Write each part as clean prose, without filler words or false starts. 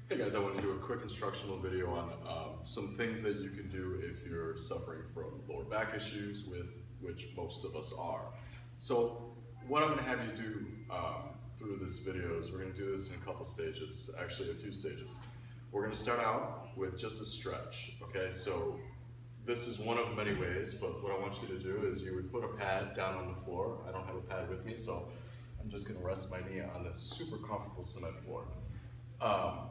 Hey guys, I want to do a quick instructional video on some things that you can do if you're suffering from lower back issues, with which most of us are. So what I'm going to have you do through this video is we're going to do this in a couple stages, actually a few stages. We're going to start out with just a stretch, okay? So this is one of many ways, but what I want you to do is you would put a pad down on the floor. I don't have a pad with me, so I'm just going to rest my knee on this super comfortable cement floor.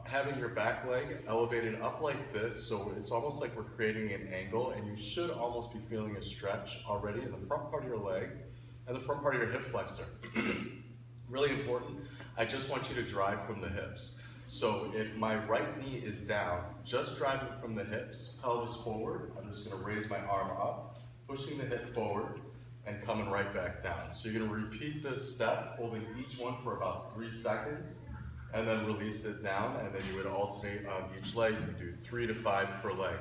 Having your back leg elevated up like this, so it's almost like we're creating an angle, and you should almost be feeling a stretch already in the front part of your leg and the front part of your hip flexor. Really important, I just want you to drive from the hips. So if my right knee is down, just driving from the hips, pelvis forward, I'm just going to raise my arm up, pushing the hip forward, and coming right back down. So you're going to repeat this step, holding each one for about 3 seconds, and then release it down, and then you would alternate on each leg. You can do 3 to 5 per leg.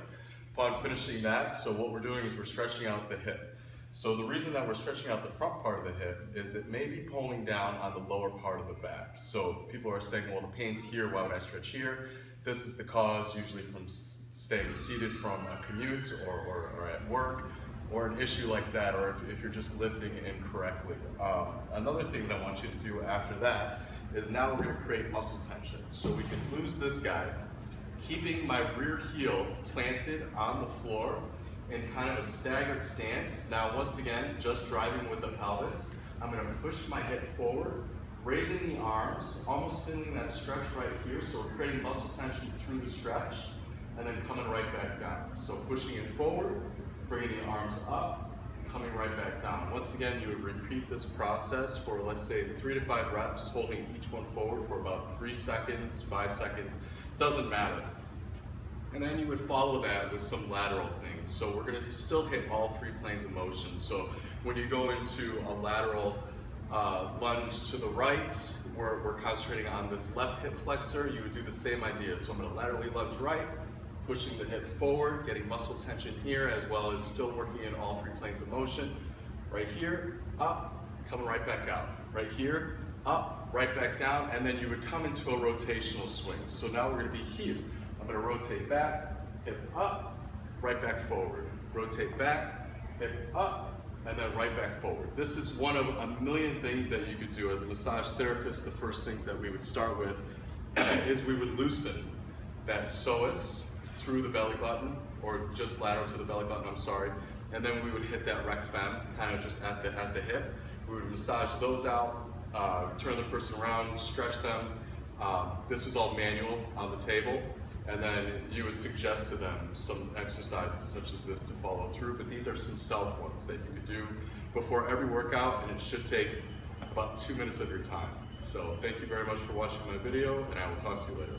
Upon finishing that, so what we're doing is we're stretching out the hip. So the reason that we're stretching out the front part of the hip is it may be pulling down on the lower part of the back. So people are saying, well, the pain's here, why would I stretch here? This is the cause usually from staying seated from a commute or at work, or an issue like that, or if you're just lifting incorrectly. Another thing that I want you to do after that is now we're going to create muscle tension. So we can lose this guy, keeping my rear heel planted on the floor in kind of a staggered stance. Now once again, just driving with the pelvis, I'm going to push my hip forward, raising the arms, almost feeling that stretch right here. So we're creating muscle tension through the stretch, and then coming right back down. So pushing it forward, bringing the arms up, coming right back down. Once again, you would repeat this process for, let's say, 3 to 5 reps, holding each one forward for about 3 seconds, 5 seconds, doesn't matter. And then you would follow that with some lateral things. So we're gonna still hit all 3 planes of motion. So when you go into a lateral lunge to the right, we're concentrating on this left hip flexor, you would do the same idea. So I'm gonna laterally lunge right, pushing the hip forward, getting muscle tension here, as well as still working in all 3 planes of motion. Right here, up, coming right back out. Right here, up, right back down, and then you would come into a rotational swing. So now we're gonna be here. I'm gonna rotate back, hip up, right back forward. Rotate back, hip up, and then right back forward. This is one of a million things that you could do. As a massage therapist, the first things that we would start with is we would loosen that psoas through the belly button, or just lateral to the belly button, I'm sorry. And then we would hit that rec fem, kind of just at the hip. We would massage those out, turn the person around, stretch them. This is all manual on the table. And then you would suggest to them some exercises such as this to follow through, but these are some self ones that you could do before every workout, and it should take about 2 minutes of your time. So thank you very much for watching my video, and I will talk to you later.